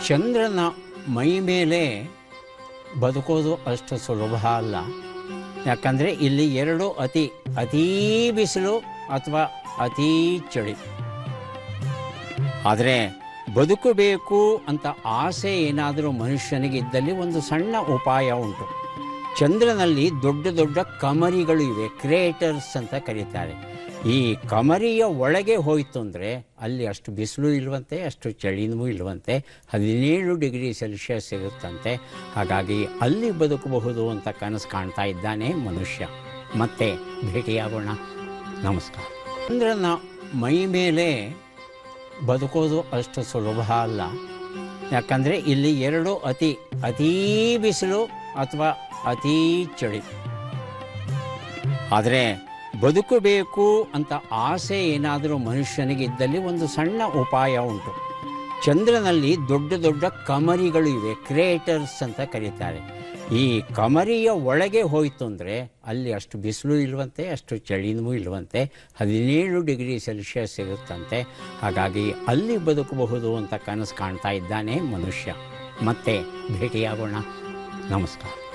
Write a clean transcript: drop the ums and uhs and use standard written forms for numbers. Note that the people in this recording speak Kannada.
ಚಂದ್ರನ ಮೈ ಮೇಲೆ ಬದುಕೋದು ಅಷ್ಟು ಸುಲಭ ಅಲ್ಲ. ಯಾಕಂದರೆ ಇಲ್ಲಿ ಎರಡು ಅತೀ ಬಿಸಿಲು ಅಥವಾ ಅತೀ ಚಳಿ. ಆದರೆ ಬದುಕಬೇಕು ಅಂತ ಆಸೆ ಏನಾದರೂ ಮನುಷ್ಯನಿಗಿದ್ದಲ್ಲಿ ಒಂದು ಸಣ್ಣ ಉಪಾಯ ಉಂಟು. ಚಂದ್ರನಲ್ಲಿ ದೊಡ್ಡ ದೊಡ್ಡ ಕಮರಿಗಳು ಇವೆ, ಕ್ರೇಟರ್ಸ್ ಅಂತ ಕರೀತಾರೆ. ಈ ಕಮರಿಯ ಒಳಗೆ ಹೋಯಿತು ಅಂದರೆ ಅಲ್ಲಿ ಅಷ್ಟು ಬಿಸಿಲು ಇಲ್ವಂತೆ, ಅಷ್ಟು ಚಳಿನೂ ಇಲ್ವಂತೆ, 17 ಡಿಗ್ರಿ ಸೆಲ್ಸಿಯಸ್ ಇರುತ್ತಂತೆ. ಹಾಗಾಗಿ ಅಲ್ಲಿ ಬದುಕಬಹುದು ಅಂತ ಕನಸು ಕಾಣ್ತಾ ಇದ್ದಾನೆ ಮನುಷ್ಯ. ಮತ್ತೆ ಭೇಟಿಯಾಗೋಣ. ನಮಸ್ಕಾರ. ಚಂದ್ರನ ಮೈ ಮೇಲೆ ಬದುಕೋದು ಅಷ್ಟು ಸುಲಭ ಅಲ್ಲ. ಯಾಕಂದರೆ ಇಲ್ಲಿ ಎರಡು ಅತೀ ಬಿಸಿಲು ಅಥವಾ ಅತೀ ಚಳಿ. ಆದರೆ ಬದುಕಬೇಕು ಅಂತ ಆಸೆ ಏನಾದರೂ ಮನುಷ್ಯನಿಗಿದ್ದಲ್ಲಿ ಒಂದು ಸಣ್ಣ ಉಪಾಯ ಉಂಟು. ಚಂದ್ರನಲ್ಲಿ ದೊಡ್ಡ ದೊಡ್ಡ ಕಮರಿಗಳು ಇವೆ, ಕ್ರೇಟರ್ಸ್ ಅಂತ ಕರೀತಾರೆ. ಈ ಕಮರಿಯ ಒಳಗೆ ಹೋಯಿತು ಅಂದರೆ ಅಲ್ಲಿ ಅಷ್ಟು ಬಿಸಿಲು ಇಲ್ವಂತೆ, ಅಷ್ಟು ಚಳಿನೂ ಇಲ್ವಂತೆ, 17 ಡಿಗ್ರಿ ಸೆಲ್ಸಿಯಸ್ ಇರುತ್ತಂತೆ. ಹಾಗಾಗಿ ಅಲ್ಲಿ ಬದುಕಬಹುದು ಅಂತ ಕನಸು ಕಾಣ್ತಾ ಇದ್ದಾನೆ ಮನುಷ್ಯ. ಮತ್ತೆ ಭೇಟಿಯಾಗೋಣ. ನಮಸ್ಕಾರ.